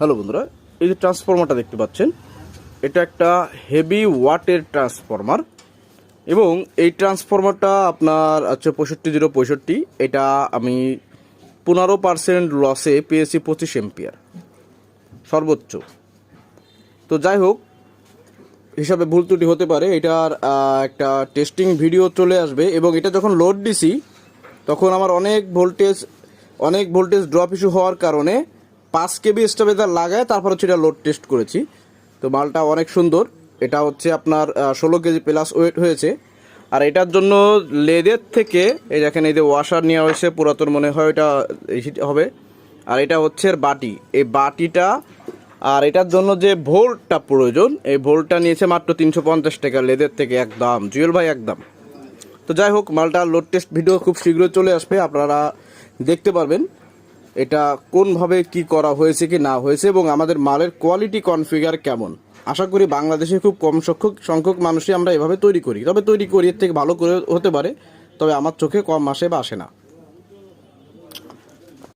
Hello বন্ধুরা, এই যে ট্রান্সফরমারটা দেখতে পাচ্ছেন, এটা একটা হেভি ওয়াটের ট্রান্সফরমার এবং এই ট্রান্সফরমারটা আপনার হচ্ছে 6565। এটা আমি 15% লসে পেয়েছি 25 এম্পিয়ার সর্বোচ্চ। তো যাই হোক, হিসাবে ভুল ত্রুটি হতে পারে। এটার একটা টেস্টিং ভিডিও চলে আসবে এবং এটা যখন লোড দিছি তখন আমার অনেক ভোল্টেজ ড্রপ ইস্যু হওয়ার কারণে 5 কেবি স্টেবিলাইজার লাগায় তারপর হচ্ছে এটা লোড টেস্ট করেছি। তো মালটা অনেক সুন্দর। এটা হচ্ছে আপনার 16 কেজি প্লাস ওয়েট হয়েছে। আর এটার জন্য লেদের থেকে এই দেখেন, এই যে ওয়াশার নেওয়া হয়েছে, পুরাতন মনে হয় এটা হবে। আর এটা হচ্ছে বাটি, এই বাটিটা। আর এটার জন্য যে ভোল্টটা প্রয়োজন, এই ভোল্টটা নিয়েছে মাত্র 350 টাকা লেদের থেকে। একদম জুয়েল ভাই, একদম। তো যাই হোক, মালটা লোড টেস্ট ভিডিও খুব শীঘ্রই চলে আসবে, আপনারা দেখতে পারবেন এটা কোনভাবে কি করা হয়েছে কি না হয়েছে এবং আমাদের মালের কোয়ালিটি কনফিগার কেমন। আশা করি বাংলাদেশে খুব কম সংখ্যক মানুষই আমরা এভাবে তৈরি করি, তবে তৈরি করি এর থেকে ভালো করে হতে পারে, তবে আমার চোখে কম আসে বা আসে না।